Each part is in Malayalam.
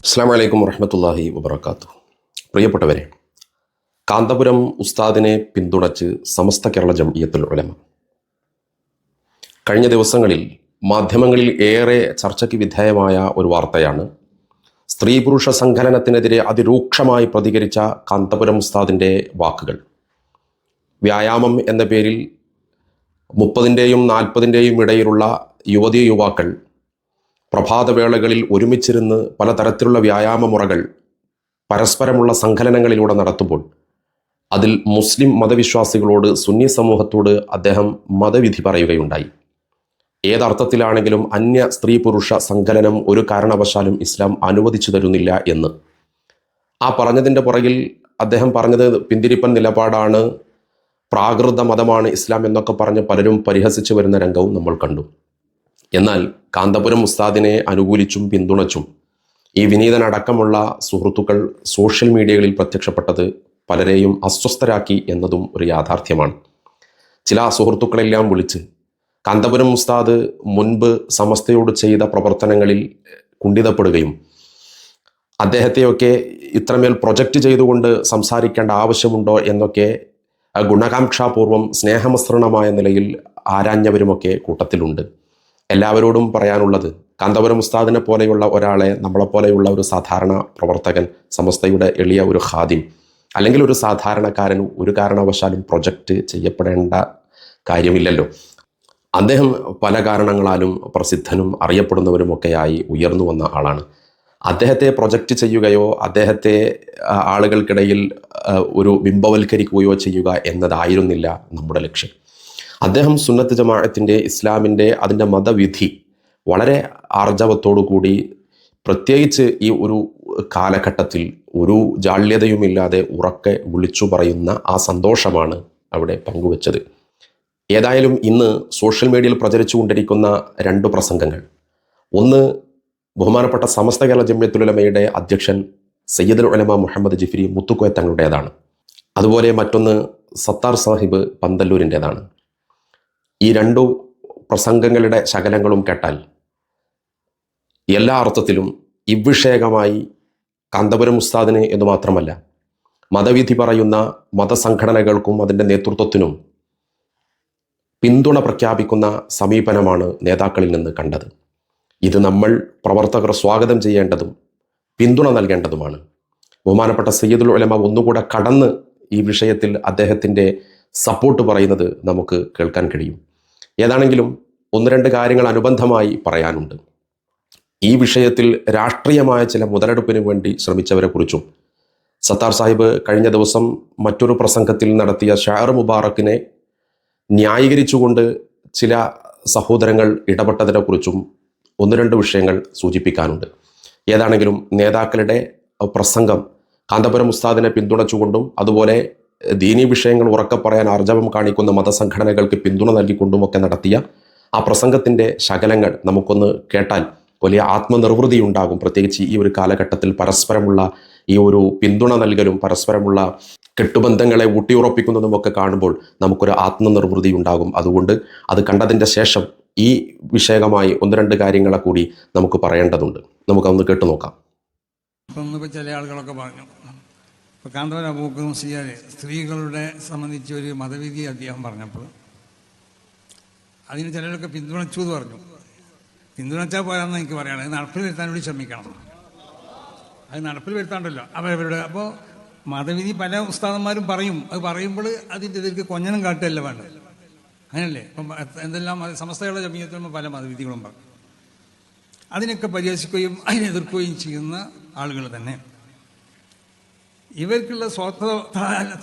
അസ്സലാമു അലൈക്കും വറഹ്മത്തുള്ളാഹി വബറകാതുഹു. പ്രിയപ്പെട്ടവരെ, കാന്തപുരം ഉസ്താദിനെ പിന്തുണച്ച് സമസ്ത കേരള ജംഇയ്യത്തുൽ ഉലമ കഴിഞ്ഞ ദിവസങ്ങളിൽ മാധ്യമങ്ങളിൽ ഏറെ ചർച്ചയ്ക്ക് വിധേയമായ ഒരു വാർത്തയാണ് സ്ത്രീ പുരുഷ സങ്കലനത്തിനെതിരെ അതിരൂക്ഷമായി പ്രതികരിച്ച കാന്തപുരം ഉസ്താദിൻ്റെ വാക്കുകൾ. വ്യായാമം എന്ന പേരിൽ 30-ൻ്റെയും 40-ൻ്റെയും ഇടയിലുള്ള യുവതീ യുവാക്കൾ പ്രഭാതവേളകളിൽ ഒരുമിച്ചിരുന്ന് പലതരത്തിലുള്ള വ്യായാമ മുറകൾ പരസ്പരമുള്ള സങ്കലനങ്ങളിലൂടെ നടത്തുമ്പോൾ അതിൽ മുസ്ലിം മതവിശ്വാസികളോട്, സുന്നി സമൂഹത്തോട് അദ്ദേഹം മതവിധി പറയുകയുണ്ടായി. ഏതർത്ഥത്തിലാണെങ്കിലും അന്യ സ്ത്രീ പുരുഷ സങ്കലനം ഒരു കാരണവശാലും ഇസ്ലാം അനുവദിച്ചു തരുന്നില്ല എന്ന്. ആ പറഞ്ഞതിൻ്റെ പുറകിൽ അദ്ദേഹം പറഞ്ഞത് പിന്തിരിപ്പൻ നിലപാടാണ്, പ്രാകൃത മതമാണ് ഇസ്ലാം എന്നൊക്കെ പറഞ്ഞ് പലരും പരിഹസിച്ചു വരുന്ന രംഗവും നമ്മൾ കണ്ടു. എന്നാൽ കാന്തപുരം ഉസ്താദിനെ അനുകൂലിച്ചും പിന്തുണച്ചും ഈ വിനീതനടക്കമുള്ള സുഹൃത്തുക്കൾ സോഷ്യൽ മീഡിയകളിൽ പ്രത്യക്ഷപ്പെട്ടത് പലരെയും അസ്വസ്ഥരാക്കി എന്നതും ഒരു യാഥാർത്ഥ്യമാണ്. ചില സുഹൃത്തുക്കളെല്ലാം വിളിച്ച് കാന്തപുരം ഉസ്താദ് മുൻപ് സമസ്തയോട് ചെയ്ത പ്രവർത്തനങ്ങളിൽ കുണ്ഠിതപ്പെടുകയും അദ്ദേഹത്തെയൊക്കെ ഇത്രമേൽ പ്രൊജക്റ്റ് ചെയ്തുകൊണ്ട് സംസാരിക്കേണ്ട ആവശ്യമുണ്ടോ എന്നൊക്കെ ഗുണകാംക്ഷാപൂർവം സ്നേഹമസൃണമായ നിലയിൽ ആരാഞ്ഞവരുമൊക്കെ കൂട്ടത്തിലുണ്ട്. എല്ലാവരോടും പറയാനുള്ളത്, കാന്തപുരം ഉസ്താദിനെ പോലെയുള്ള ഒരാളെ, നമ്മളെപ്പോലെയുള്ള ഒരു സാധാരണ പ്രവർത്തകൻ, സമസ്തയുടെ എളിയ ഒരു ഖാദിം അല്ലെങ്കിൽ ഒരു സാധാരണക്കാരൻ ഒരു കാരണവശാലും പ്രൊജക്റ്റ് ചെയ്യപ്പെടേണ്ട കാര്യമില്ലല്ലോ. അദ്ദേഹം പല കാരണങ്ങളാലും പ്രസിദ്ധനും അറിയപ്പെടുന്നവരുമൊക്കെയായി ഉയർന്നു വന്ന ആളാണ്. അദ്ദേഹത്തെ പ്രൊജക്റ്റ് ചെയ്യുകയോ അദ്ദേഹത്തെ ആളുകൾക്കിടയിൽ ഒരു ബിംബവൽക്കരിക്കുകയോ ചെയ്യുക എന്നതായിരുന്നില്ല നമ്മുടെ ലക്ഷ്യം. അദ്ദേഹം സുന്നത്ത് ജമാഅത്തിൻ്റെ, ഇസ്ലാമിൻ്റെ, അതിൻ്റെ മതവിധി വളരെ ആർജവത്തോടു കൂടി, പ്രത്യേകിച്ച് ഈ ഒരു കാലഘട്ടത്തിൽ ഒരു ജാള്യതയുമില്ലാതെ ഉറക്കെ വിളിച്ചു പറയുന്ന ആ സന്തോഷമാണ് അവിടെ പങ്കുവച്ചത്. ഏതായാലും ഇന്ന് സോഷ്യൽ മീഡിയയിൽ പ്രചരിച്ചു കൊണ്ടിരിക്കുന്ന 2 പ്രസംഗങ്ങൾ, ഒന്ന് ബഹുമാനപ്പെട്ട സമസ്ത കേരള ജംഇയ്യത്തുൽ ഉലമയുടെ അധ്യക്ഷൻ സയ്യിദുൽ ഉലമ മുഹമ്മദ് ജിഫ്രി മുത്തുക്കോയ തങ്ങളുടേതാണ്. അതുപോലെ മറ്റൊന്ന് സത്താർ സാഹിബ് പന്തല്ലൂരിൻ്റേതാണ്. ഈ 2 പ്രസംഗങ്ങളുടെ ശകലങ്ങളും കേട്ടാൽ എല്ലാ അർത്ഥത്തിലും ഇവിഷയകമായി കാന്തപുരം ഉസ്താദിന് എന്ന് മാത്രമല്ല മതവിധി പറയുന്ന മതസംഘടനകൾക്കും അതിൻ്റെ നേതൃത്വത്തിനും പിന്തുണ പ്രഖ്യാപിക്കുന്ന സമീപനമാണ് നേതാക്കളിൽ നിന്ന് കണ്ടത്. ഇത് നമ്മൾ പ്രവർത്തകർ സ്വാഗതം ചെയ്യേണ്ടതും പിന്തുണ നൽകേണ്ടതുമാണ്. ബഹുമാനപ്പെട്ട സയ്യിദുൽ ഉലമ ഒന്നുകൂടെ കടന്ന് ഈ വിഷയത്തിൽ അദ്ദേഹത്തിൻ്റെ സപ്പോർട്ട് പറയുന്നത് നമുക്ക് കേൾക്കാൻ കഴിയും. ഏതാണെങ്കിലും 1-2 കാര്യങ്ങൾ അനുബന്ധമായി പറയാനുണ്ട്. ഈ വിഷയത്തിൽ രാഷ്ട്രീയമായ ചില മുതലെടുപ്പിന് വേണ്ടി ശ്രമിച്ചവരെ കുറിച്ചും സത്താർ സാഹിബ് കഴിഞ്ഞ ദിവസം മറ്റൊരു പ്രസംഗത്തിൽ നടത്തിയ ഷാർ മുബാറക്കിനെ ന്യായീകരിച്ചുകൊണ്ട് ചില സഹോദരങ്ങൾ ഇടപെട്ടതിനെ കുറിച്ചും 1-2 വിഷയങ്ങൾ സൂചിപ്പിക്കാനുണ്ട്. ഏതാണെങ്കിലും നേതാക്കളുടെ പ്രസംഗം കാന്തപുരം ഉസ്താദിനെ പിന്തുണച്ചുകൊണ്ടും അതുപോലെ ദീനീ വിഷയങ്ങൾ ഉറക്കെ പറയാൻ ആർജവം കാണിക്കുന്ന മതസംഘടനകൾക്ക് പിന്തുണ നൽകിക്കൊണ്ടുമൊക്കെ നടത്തിയ ആ പ്രസംഗത്തിൻ്റെ ശകലങ്ങൾ നമുക്കൊന്ന് കേട്ടാൽ വലിയ ആത്മനിർവൃതി ഉണ്ടാകും. പ്രത്യേകിച്ച് ഈ ഒരു കാലഘട്ടത്തിൽ പരസ്പരമുള്ള ഈ ഒരു പിന്തുണ നൽകലും പരസ്പരമുള്ള കെട്ടുബന്ധങ്ങളെ ഊട്ടിയുറപ്പിക്കുന്നതുമൊക്കെ കാണുമ്പോൾ നമുക്കൊരു ആത്മനിർവൃതി ഉണ്ടാകും. അതുകൊണ്ട് അത് കണ്ടതിൻ്റെ ശേഷം ഈ വിഷയകമായി 1-2 കാര്യങ്ങളെ കൂടി നമുക്ക് പറയേണ്ടതുണ്ട്. നമുക്കൊന്ന് കേട്ടു നോക്കാം. ചില ആളുകളൊക്കെ പറഞ്ഞു, ഇപ്പോൾ കാന്തപുരം അബൂബക്കർ മുസ്ലിയാർ സ്ത്രീകളുടെ സംബന്ധിച്ച് ഒരു മതവിധി അദ്ദേഹം പറഞ്ഞപ്പോൾ അതിന് ചിലരൊക്കെ പിന്തുണച്ചു എന്ന് പറഞ്ഞു. പിന്തുണച്ചാൽ പോരാന്ന് എനിക്ക് പറയുകയാണ്, നടപ്പിൽ വരുത്താൻ വേണ്ടി ശ്രമിക്കണം. അത് നടപ്പിൽ വരുത്താണ്ടല്ലോ അവരവരുടെ. അപ്പോൾ മതവിധി പല ഉസ്താദന്മാരും പറയും, അത് പറയുമ്പോൾ അതിൻ്റെ ഇതിലേക്ക് കൊഞ്ഞനം കാട്ടുകയല്ല വേണ്ടത്. അങ്ങനല്ലേ? ഇപ്പം എന്തെല്ലാം സമസ്തകളുടെ ജംഇയ്യത്തുൽ പല മതവിധികളും പറയും. അതിനൊക്കെ പരിഹസിക്കുകയും അതിനെ എതിർക്കുകയും ചെയ്യുന്ന ആളുകൾ തന്നെ ഇവർക്കുള്ള സ്വാർത്ഥ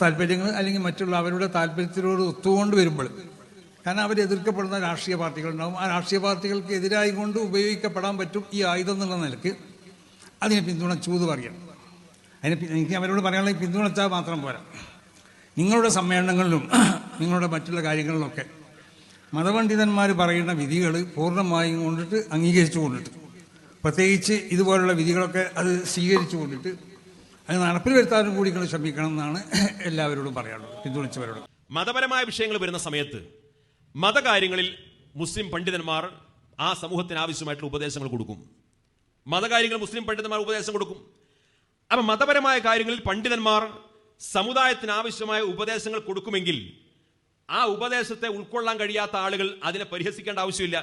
താല്പര്യങ്ങൾ അല്ലെങ്കിൽ മറ്റുള്ള അവരുടെ താല്പര്യത്തിനോട് ഒത്തുകൊണ്ട് വരുമ്പോൾ, കാരണം അവർ എതിർക്കപ്പെടുന്ന രാഷ്ട്രീയ പാർട്ടികളുണ്ടാവും, ആ രാഷ്ട്രീയ പാർട്ടികൾക്ക് എതിരായി കൊണ്ട് ഉപയോഗിക്കപ്പെടാൻ പറ്റും ഈ ആയുധം എന്നുള്ള നിലക്ക് അതിനെ പിന്തുണച്ചു എന്ന് പറയാം. എനിക്ക് അവരോട് പറയാനുള്ള പിന്തുണച്ചാൽ മാത്രം പോരാ, നിങ്ങളുടെ സമ്മേളനങ്ങളിലും നിങ്ങളുടെ മറ്റുള്ള കാര്യങ്ങളിലൊക്കെ മതപണ്ഡിതന്മാർ പറയുന്ന വിധികൾ പൂർണ്ണമായും കൊണ്ടിട്ട് അംഗീകരിച്ചു കൊണ്ടിട്ട്, പ്രത്യേകിച്ച് ഇതുപോലുള്ള വിധികളൊക്കെ അത് സ്വീകരിച്ചു കൊണ്ടിട്ട് അത് നടപ്പിൽ വരുത്താനും കൂടി ശ്രമിക്കണം എന്നാണ് എല്ലാവരോടും പറയാനുള്ളത്, പിന്തുണച്ചവരോട്. മതപരമായ വിഷയങ്ങൾ വരുന്ന സമയത്ത് മതകാര്യങ്ങളിൽ മുസ്ലിം പണ്ഡിതന്മാർ ആ സമൂഹത്തിന് ആവശ്യമായിട്ടുള്ള ഉപദേശങ്ങൾ കൊടുക്കും. മതകാര്യങ്ങൾ മുസ്ലിം പണ്ഡിതന്മാർ ഉപദേശം കൊടുക്കും. അപ്പം മതപരമായ കാര്യങ്ങളിൽ പണ്ഡിതന്മാർ സമുദായത്തിന് ആവശ്യമായ ഉപദേശങ്ങൾ കൊടുക്കുമെങ്കിൽ ആ ഉപദേശത്തെ ഉൾക്കൊള്ളാൻ കഴിയാത്ത ആളുകൾ അതിനെ പരിഹസിക്കേണ്ട ആവശ്യമില്ല.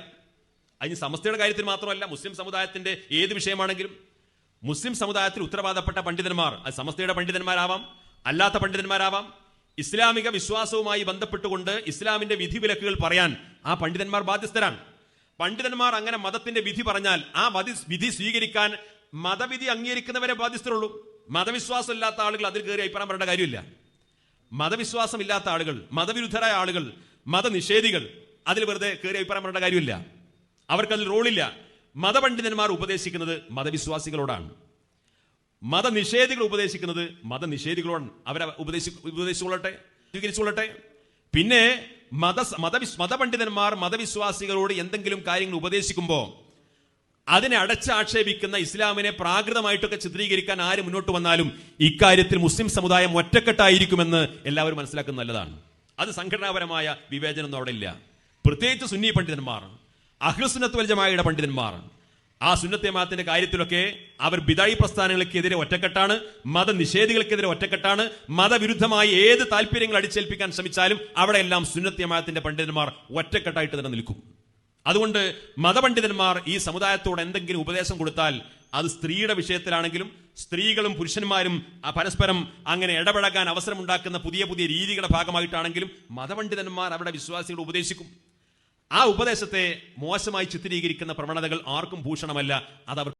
അതിന് സമസ്തയുടെ കാര്യത്തിൽ മാത്രമല്ല, മുസ്ലിം സമുദായത്തിന്റെ ഏത് വിഷയമാണെങ്കിലും മുസ്ലിം സമുദായത്തിൽ ഉത്തരവാദപ്പെട്ട പണ്ഡിതന്മാർ, അത് സമസ്തയുടെ പണ്ഡിതന്മാരാവാം, അല്ലാത്ത പണ്ഡിതന്മാരാവാം, ഇസ്ലാമിക വിശ്വാസവുമായി ബന്ധപ്പെട്ടുകൊണ്ട് ഇസ്ലാമിന്റെ വിധിവിലക്കുകൾ പറയാൻ ആ പണ്ഡിതന്മാർ ബാധ്യസ്ഥരാണ്. പണ്ഡിതന്മാർ അങ്ങനെ മതത്തിന്റെ വിധി പറഞ്ഞാൽ ആ വിധി സ്വീകരിക്കാൻ മതവിധി അംഗീകരിക്കുന്നവരെ ബാധ്യസ്ഥരുള്ളൂ. മതവിശ്വാസം ഇല്ലാത്ത ആളുകൾ അതിൽ കയറി അഭിപ്രായം പറയേണ്ട കാര്യമില്ല. മതവിശ്വാസം ഇല്ലാത്ത ആളുകൾ, മതവിരുദ്ധരായ ആളുകൾ, മതനിഷേധികൾ അതിൽ വെറുതെ കയറി അഭിപ്രായം പറയേണ്ട കാര്യമില്ല. അവർക്കതിൽ റോളില്ല. മതപണ്ഡിതന്മാർ ഉപദേശിക്കുന്നത് മതവിശ്വാസികളോടാണ്, മതനിഷേധികൾ ഉപദേശിക്കുന്നത് മതനിഷേധികളോടാണ്. അവരെ ഉപദേശിച്ചുകൊള്ളട്ടെ, സ്വീകരിച്ചുകൊള്ളട്ടെ. പിന്നെ മതപണ്ഡിതന്മാർ മതവിശ്വാസികളോട് എന്തെങ്കിലും കാര്യങ്ങൾ ഉപദേശിക്കുമ്പോൾ അതിനെ അടച്ചാക്ഷേപിക്കുന്ന ഇസ്ലാമിനെ പ്രാകൃതമായിട്ടൊക്കെ ചിത്രീകരിക്കാൻ ആര് മുന്നോട്ട് വന്നാലും ഇക്കാര്യത്തിൽ മുസ്ലിം സമുദായം ഒറ്റക്കെട്ടായിരിക്കുമെന്ന് എല്ലാവരും മനസ്സിലാക്കുന്നത് നല്ലതാണ്. അത് സംഘടനാപരമായ വിവേചനമൊന്നും അവിടെ ഇല്ല. പ്രത്യേകിച്ച് സുന്നി പണ്ഡിതന്മാർ, അഹ്ലുസുന്നത്ത് വൽ ജമാഅയുടെ പണ്ഡിതന്മാർ, ആ സുന്നത്ത് ജമാഅത്തിന്റെ കാര്യത്തിലൊക്കെ അവർ ബിദഈ പ്രസ്ഥാനങ്ങൾക്കെതിരെ ഒറ്റക്കെട്ടാണ്, മതനിഷേധികൾക്കെതിരെ ഒറ്റക്കെട്ടാണ്. മതവിരുദ്ധമായി ഏത് താല്പര്യങ്ങൾ അടിച്ചേൽപ്പിക്കാൻ ശ്രമിച്ചാലും അവിടെയെല്ലാം സുന്നത്ത് ജമാഅത്തിന്റെ പണ്ഡിതന്മാർ ഒറ്റക്കെട്ടായിട്ട് തന്നെ നിൽക്കും. അതുകൊണ്ട് മതപണ്ഡിതന്മാർ ഈ സമുദായത്തോട് എന്തെങ്കിലും ഉപദേശം കൊടുത്താൽ അത് സ്ത്രീയുടെ വിഷയത്തിലാണെങ്കിലും സ്ത്രീകളും പുരുഷന്മാരും പരസ്പരം അങ്ങനെ ഇടപഴകാൻ അവസരമുണ്ടാക്കുന്ന പുതിയ പുതിയ രീതികളുടെ ഭാഗമായിട്ടാണെങ്കിലും മതപണ്ഡിതന്മാർ അവരുടെ വിശ്വാസികളെ ഉപദേശിക്കും. ആ ഉപദേശത്തെ മോശമായി ചിത്രീകരിക്കുന്ന പ്രവണതകൾ ആർക്കും ഭൂഷണമല്ല. അതവർ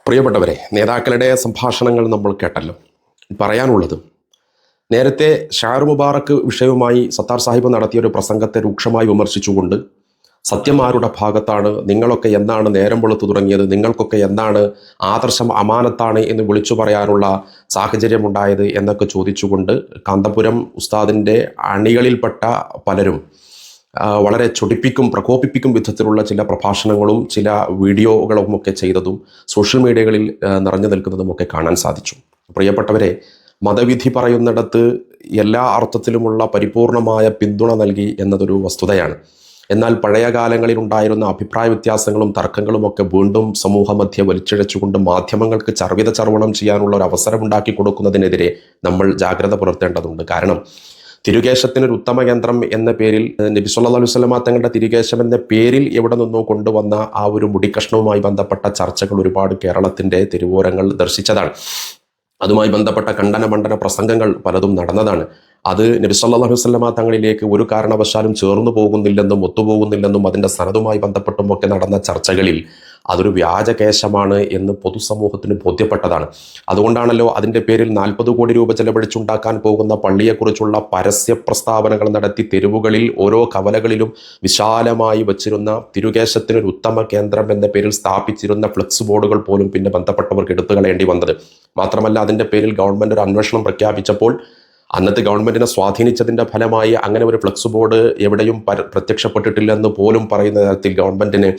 പ്രിയപ്പെട്ടവരെ, നേതാക്കളുടെ സംഭാഷണങ്ങൾ നമ്മൾ കേട്ടല്ലോ. പറയാനുള്ളത്, നേരത്തെ ഷാർ മുബാറക്ക് വിഷയവുമായി സത്താർ സാഹിബ് നടത്തിയ ഒരു പ്രസംഗത്തെ രൂക്ഷമായി വിമർശിച്ചുകൊണ്ട് സത്യം ആരുടെ ഭാഗത്താണ്, നിങ്ങളൊക്കെ എന്നാണ് നേരം വെളുത്തു തുടങ്ങിയത്, നിങ്ങൾക്കൊക്കെ എന്നാണ് ആദർശം അമാനത്താണ് എന്ന് വിളിച്ചു പറയാനുള്ള സാഹചര്യമുണ്ടായത് എന്നൊക്കെ ചോദിച്ചുകൊണ്ട് കാന്തപുരം ഉസ്താദിൻ്റെ അണികളിൽപ്പെട്ട പലരും വളരെ ചൊടിപ്പിക്കും പ്രകോപിപ്പിക്കും വിധത്തിലുള്ള ചില പ്രഭാഷണങ്ങളും ചില വീഡിയോകളും ഒക്കെ ചെയ്തതും സോഷ്യൽ മീഡിയകളിൽ നിറഞ്ഞു നിൽക്കുന്നതുമൊക്കെ കാണാൻ സാധിച്ചു. പ്രിയപ്പെട്ടവരെ, മതവിധി പറയുന്നിടത്ത് എല്ലാ അർത്ഥത്തിലുമുള്ള പരിപൂർണമായ പിന്തുണ നൽകി എന്നതൊരു വസ്തുതയാണ്. എന്നാൽ പഴയ കാലങ്ങളിൽ ഉണ്ടായിരുന്ന അഭിപ്രായ വ്യത്യാസങ്ങളും തർക്കങ്ങളുമൊക്കെ വീണ്ടും സമൂഹമധ്യ വലിച്ചിഴച്ചുകൊണ്ട് മാധ്യമങ്ങൾക്ക് ചർവിത ചർവണം ചെയ്യാനുള്ള ഒരു അവസരം ഉണ്ടാക്കി കൊടുക്കുന്നതിനെതിരെ നമ്മൾ ജാഗ്രത പുലർത്തേണ്ടതുണ്ട്. കാരണം തിരുകേശത്തിനൊരു ഉത്തമ കേന്ദ്രം എന്ന പേരിൽ നബി സല്ലല്ലാഹു അലൈഹി വസല്ലമ തങ്ങളുടെ തിരുകേശം എന്ന പേരിൽ എവിടെ നിന്നോ കൊണ്ടുവന്ന ആ ഒരു മുടിക്കഷ്ണവുമായി ബന്ധപ്പെട്ട ചർച്ചകൾ ഒരുപാട് കേരളത്തിൻ്റെ തെരുവോരങ്ങൾ ദർശിച്ചതാണ്. അതുമായി ബന്ധപ്പെട്ട ഖണ്ഡന മണ്ഡന പ്രസംഗങ്ങൾ പലതും നടന്നതാണ്. അത് നബി സല്ലല്ലാഹു അലൈഹി വസല്ലമ തങ്ങളിലേക്ക് ഒരു കാരണവശാലും ചേർന്നു പോകുന്നില്ലെന്നും ഒത്തുപോകുന്നില്ലെന്നും അതിൻ്റെ സനതുമായി ബന്ധപ്പെട്ടുമൊക്കെ നടന്ന ചർച്ചകളിൽ അതൊരു വ്യാജകേശമാണ് എന്ന് പൊതുസമൂഹത്തിന് ബോധ്യപ്പെട്ടതാണ്. അതുകൊണ്ടാണല്ലോ അതിൻ്റെ പേരിൽ 40 കോടി രൂപ ചെലവഴിച്ചുണ്ടാക്കാൻ പോകുന്ന പള്ളിയെക്കുറിച്ചുള്ള പരസ്യ പ്രസ്താവനകൾ നടത്തി തെരുവുകളിൽ ഓരോ കവലകളിലും വിശാലമായി വച്ചിരുന്ന തിരുകേശത്തിനൊരു ഉത്തമ കേന്ദ്രം എന്ന പേരിൽ സ്ഥാപിച്ചിരുന്ന ഫ്ലെക്സ് ബോർഡുകൾ പോലും പിന്നെ ബന്ധപ്പെട്ടവർക്ക് എടുത്തു കളയേണ്ടി വന്നത്. മാത്രമല്ല, അതിൻ്റെ പേരിൽ ഗവൺമെൻറ് ഒരു അന്വേഷണം പ്രഖ്യാപിച്ചപ്പോൾ അന്നത്തെ ഗവൺമെന്റിനെ സ്വാധീനിച്ചതിൻ്റെ ഫലമായി അങ്ങനെ ഒരു ഫ്ലെക്സ് ബോർഡ് എവിടെയും പ്രത്യക്ഷപ്പെട്ടിട്ടില്ലെന്ന് പോലും പറയുന്ന തരത്തിൽ ഗവൺമെന്റിന്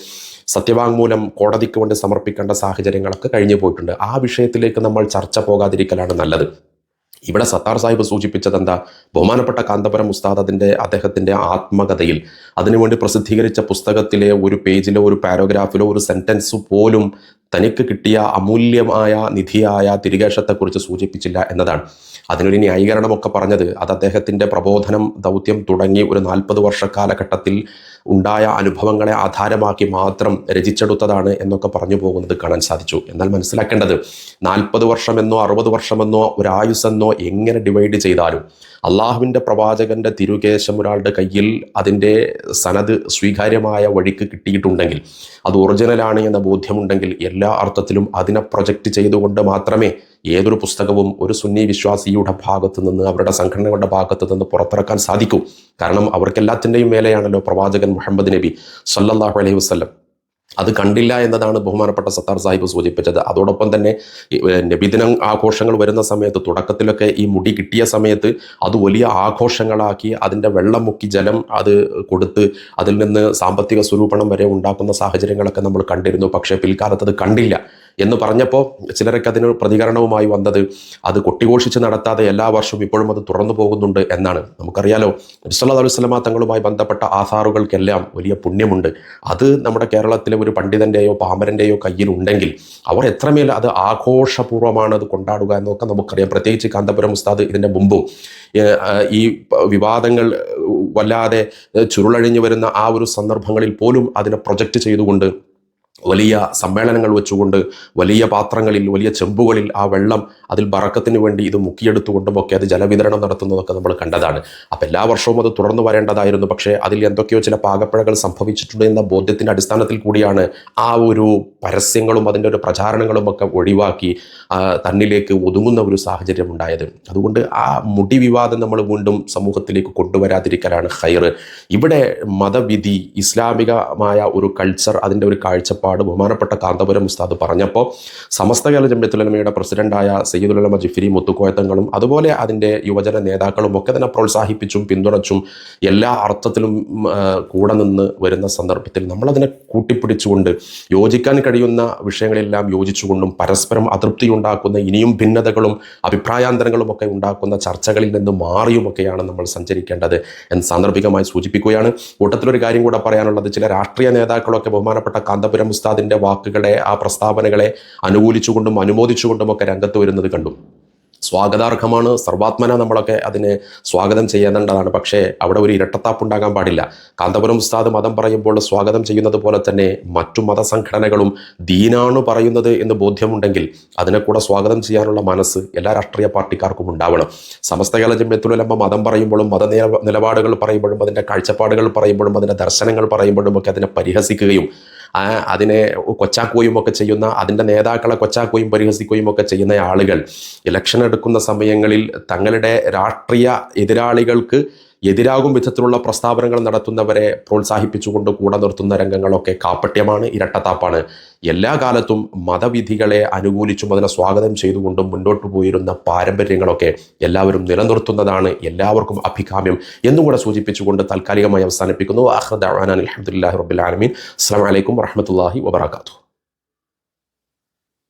സത്യവാങ്മൂലം കോടതിക്ക് വേണ്ടി സമർപ്പിക്കേണ്ട സാഹചര്യങ്ങളൊക്കെ കഴിഞ്ഞു പോയിട്ടുണ്ട്. ആ വിഷയത്തിലേക്ക് നമ്മൾ ചർച്ച പോകാതിരിക്കലാണ് നല്ലത്. ഇവിടെ സത്താർ സാഹിബ് സൂചിപ്പിച്ചത് എന്താ? ബഹുമാനപ്പെട്ട കാന്തപുരം ഉസ്താദ് അദ്ദേഹത്തിൻ്റെ ആത്മകഥയിൽ അതിനുവേണ്ടി പ്രസിദ്ധീകരിച്ച പുസ്തകത്തിലെ ഒരു പേജിലോ ഒരു പാരഗ്രാഫിലോ ഒരു സെന്റൻസ് പോലും തനിക്ക് കിട്ടിയ അമൂല്യമായ നിധിയായ തിരുകേശത്തെക്കുറിച്ച് സൂചിപ്പിച്ചില്ല എന്നതാണ്. അതിനൊരു ന്യായീകരണമൊക്കെ പറഞ്ഞത് അത് അദ്ദേഹത്തിൻ്റെ പ്രബോധനം ദൗത്യം തുടങ്ങി ഒരു 40 വർഷ കാലഘട്ടത്തിൽ ഉണ്ടായ അനുഭവങ്ങളെ ആധാരമാക്കി മാത്രം രചിച്ചെടുത്തതാണ് എന്നൊക്കെ പറഞ്ഞു പോകുന്നത് കാണാൻ സാധിച്ചു. എന്നാൽ മനസ്സിലാക്കേണ്ടത് 40 വർഷമെന്നോ 60 വർഷമെന്നോ ഒരായുസ്സെന്നോ എങ്ങനെ ഡിവൈഡ് ചെയ്താലും അള്ളാഹുവിൻ്റെ പ്രവാചകന്റെ തിരുകേശം ഒരാളുടെ കയ്യിൽ അതിൻ്റെ സനത് സ്വീകാര്യമായ വഴിക്ക് കിട്ടിയിട്ടുണ്ടെങ്കിൽ, അത് ഒറിജിനലാണ് എന്ന ബോധ്യമുണ്ടെങ്കിൽ, എല്ലാ അർത്ഥത്തിലും അതിനെ പ്രൊജക്റ്റ് ചെയ്തുകൊണ്ട് മാത്രമേ ഏതൊരു പുസ്തകവും ഒരു സുന്നി വിശ്വാസിയുടെ ഭാഗത്ത് നിന്ന്, അവരുടെ സംഘടനകളുടെ ഭാഗത്ത് നിന്ന് പുറത്തിറക്കാൻ സാധിക്കൂ. കാരണം അവർക്കെല്ലാത്തിൻ്റെയും മേലെയാണല്ലോ പ്രവാചകൻ മുഹമ്മദ് നബി സല്ലല്ലാഹു അലൈഹി വസല്ലം. അത് കണ്ടില്ല എന്നതാണ് ബഹുമാനപ്പെട്ട സത്താർ സാഹിബ് സൂചിപ്പിച്ചത്. അതോടൊപ്പം തന്നെ നബിദിനം ആഘോഷങ്ങൾ വരുന്ന സമയത്ത്, തുടക്കത്തിലൊക്കെ ഈ മുടി കിട്ടിയ സമയത്ത് അത് വലിയ ആഘോഷങ്ങളാക്കി അതിൻ്റെ വെള്ളം മുക്കി ജലം അത് കൊടുത്ത് അതിൽ നിന്ന് സാമ്പത്തിക സ്വരൂപണം വരെ ഉണ്ടാക്കുന്ന സാഹചര്യങ്ങളൊക്കെ നമ്മൾ കണ്ടിരുന്നു. പക്ഷേ പിൽക്കാലത്ത് അത് കണ്ടില്ല. എന്ന് പറഞ്ഞപ്പോൾ ചിലരൊക്കെ അതിന് പ്രതികരണവുമായി വന്നത് അത് കൊട്ടിഘോഷിച്ച് നടത്താതെ എല്ലാ വർഷവും ഇപ്പോഴും അത് തുറന്നു പോകുന്നുണ്ട് എന്നാണ്. നമുക്കറിയാലോ, നബി സല്ലല്ലാഹു അലൈഹി വസല്ലമ തങ്ങളുമായി ബന്ധപ്പെട്ട ആധാറുകൾക്കെല്ലാം വലിയ പുണ്യമുണ്ട്. അത് നമ്മുടെ കേരളത്തിലെ ഒരു പണ്ഡിതൻ്റെയോ പാമരൻ്റെയോ കയ്യിലുണ്ടെങ്കിൽ അവർ എത്രമേൽ അത് ആഘോഷപൂർവ്വമാണ് അത് കൊണ്ടാടുക എന്നൊക്കെ നമുക്കറിയാം. പ്രത്യേകിച്ച് കാന്തപുരം ഉസ്താദ് ഇതിൻ്റെ മുമ്പും ഈ വിവാദങ്ങൾ വല്ലാതെ ചുരുളഴിഞ്ഞു വരുന്ന ആ ഒരു സന്ദർഭങ്ങളിൽ പോലും അതിനെ പ്രൊജക്റ്റ് ചെയ്തുകൊണ്ട് വലിയ സമ്മേളനങ്ങൾ വെച്ചുകൊണ്ട് വലിയ പാത്രങ്ങളിൽ വലിയ ചെമ്പുകളിൽ ആ വെള്ളം അതിൽ ബറക്കത്തിന് വേണ്ടി ഇത് മുക്കിയെടുത്തുകൊണ്ടുമൊക്കെ അത് ജലവിതരണം നടത്തുന്നതൊക്കെ നമ്മൾ കണ്ടതാണ്. അപ്പം എല്ലാ വർഷവും അത് തുടർന്നു വരേണ്ടതായിരുന്നു. പക്ഷേ അതിൽ എന്തൊക്കെയോ ചില പാകപ്പിഴകൾ സംഭവിച്ചിട്ടുണ്ട് എന്ന ബോധ്യത്തിൻ്റെ അടിസ്ഥാനത്തിൽ കൂടിയാണ് ആ ഒരു പരസ്യങ്ങളും അതിൻ്റെ ഒരു പ്രചാരണങ്ങളും ഒക്കെ ഒഴിവാക്കി തന്നിലേക്ക് ഒതുങ്ങുന്ന ഒരു സാഹചര്യം ഉണ്ടായത്. അതുകൊണ്ട് ആ മുടി വിവാദം നമ്മൾ വീണ്ടും സമൂഹത്തിലേക്ക് കൊണ്ടുവരാതിരിക്കലാണ് ഖൈർ. ഇവിടെ മതവിധി, ഇസ്ലാമികമായ ഒരു കൾച്ചർ, അതിൻ്റെ ഒരു കാഴ്ചപ്പാട് ബഹുമാനപ്പെട്ട കാന്തപുരം ഉസ്താദ് പറഞ്ഞപ്പോൾ സമസ്ത കേരള ജംഇയ്യത്തുൽ ഉലമയുടെ പ്രസിഡന്റായ സയ്യിദുൽ ഉലമ ജിഫ്രി മുത്തുക്കോയത്തങ്ങളും അതുപോലെ അതിൻ്റെ യുവജന നേതാക്കളും ഒക്കെ തന്നെ പ്രോത്സാഹിപ്പിച്ചും പിന്തുണച്ചും എല്ലാ അർത്ഥത്തിലും കൂടെ നിന്ന് വരുന്ന സന്ദർഭത്തിൽ നമ്മളതിനെ കൂട്ടിപ്പിടിച്ചുകൊണ്ട് യോജിക്കാൻ കഴിയുന്ന വിഷയങ്ങളെല്ലാം യോജിച്ചുകൊണ്ടും പരസ്പരം അതൃപ്തിയുണ്ടാക്കുന്ന ഇനിയും ഭിന്നതകളും അഭിപ്രായാന്തരങ്ങളും ഒക്കെ ഉണ്ടാക്കുന്ന ചർച്ചകളിൽ നിന്ന് മാറിയുമൊക്കെയാണ് നമ്മൾ സഞ്ചരിക്കേണ്ടത് എന്ന് സാന്ദർഭികമായി സൂചിപ്പിക്കുകയാണ്. കൂട്ടത്തിലൊരു കാര്യം കൂടെ പറയാനുള്ളത്, ചില രാഷ്ട്രീയ നേതാക്കളൊക്കെ ബഹുമാനപ്പെട്ട കാന്തപുരം ഉസ്താദിൻ്റെ വാക്കുകളെ, ആ പ്രസ്താവനകളെ അനുകൂലിച്ചുകൊണ്ടും അനുമോദിച്ചുകൊണ്ടും ഒക്കെ രംഗത്ത് വരുന്നത് കണ്ടു. സ്വാഗതാർഹമാണ്, സർവാത്മന നമ്മളൊക്കെ അതിനെ സ്വാഗതം ചെയ്യേണ്ടതാണ്. പക്ഷേ അവിടെ ഒരു ഇരട്ടത്താപ്പുണ്ടാകാൻ പാടില്ല. കാന്തപുരം ഉസ്താദ് മതം പറയുമ്പോൾ സ്വാഗതം ചെയ്യുന്നത് പോലെ തന്നെ മറ്റു മതസംഘടനകളും ദീനാണ് പറയുന്നത് എന്ന് ബോധ്യമുണ്ടെങ്കിൽ അതിനെ കൂടെ സ്വാഗതം ചെയ്യാനുള്ള മനസ്സ് എല്ലാ രാഷ്ട്രീയ പാർട്ടിക്കാർക്കും ഉണ്ടാവണം. സമസ്ത കേരള ജംഇയ്യത്തുൽ ഉലമ മതം പറയുമ്പോഴും മത നിലപാടുകൾ പറയുമ്പോഴും അതിൻ്റെ കാഴ്ചപ്പാടുകൾ പറയുമ്പോഴും അതിൻ്റെ ദർശനങ്ങൾ പറയുമ്പോഴും ഒക്കെ അതിനെ പരിഹസിക്കുകയും അതിനെ കൊച്ചാക്കുകയും ഒക്കെ ചെയ്യുന്ന, അതിൻ്റെ നേതാക്കളെ കൊച്ചാക്കുകയും പരിഹസിക്കുകയും ഒക്കെ ചെയ്യുന്ന ആളുകൾ ഇലക്ഷൻ എടുക്കുന്ന സമയങ്ങളിൽ തങ്ങളുടെ രാഷ്ട്രീയ എതിരാളികൾക്ക് എതിരാകും വിധത്തിലുള്ള പ്രസ്താവനകൾ നടത്തുന്നവരെ പ്രോത്സാഹിപ്പിച്ചുകൊണ്ട് കൂടെ നിർത്തുന്ന രംഗങ്ങളൊക്കെ കാപ്പട്യമാണ്, ഇരട്ടത്താപ്പാണ്. എല്ലാ കാലത്തും മതവിധികളെ അനുകൂലിച്ചും അതിനെ സ്വാഗതം ചെയ്തുകൊണ്ടും മുന്നോട്ട് പോയിരുന്ന പാരമ്പര്യങ്ങളൊക്കെ എല്ലാവരും നിലനിർത്തുന്നതാണ് എല്ലാവർക്കും അഭികാമ്യം എന്നുകൂടെ സൂചിപ്പിച്ചുകൊണ്ട് താൽക്കാലികമായി അവസാനിപ്പിക്കുന്നു. ആഖിറു ദഅ്വാനാ അൽഹംദുലില്ലാഹി റബ്ബിൽ ആലമീൻ. അസ്സലാമു അലൈക്കും വറഹ്മത്തുള്ളാഹി വബറകാതുഹു.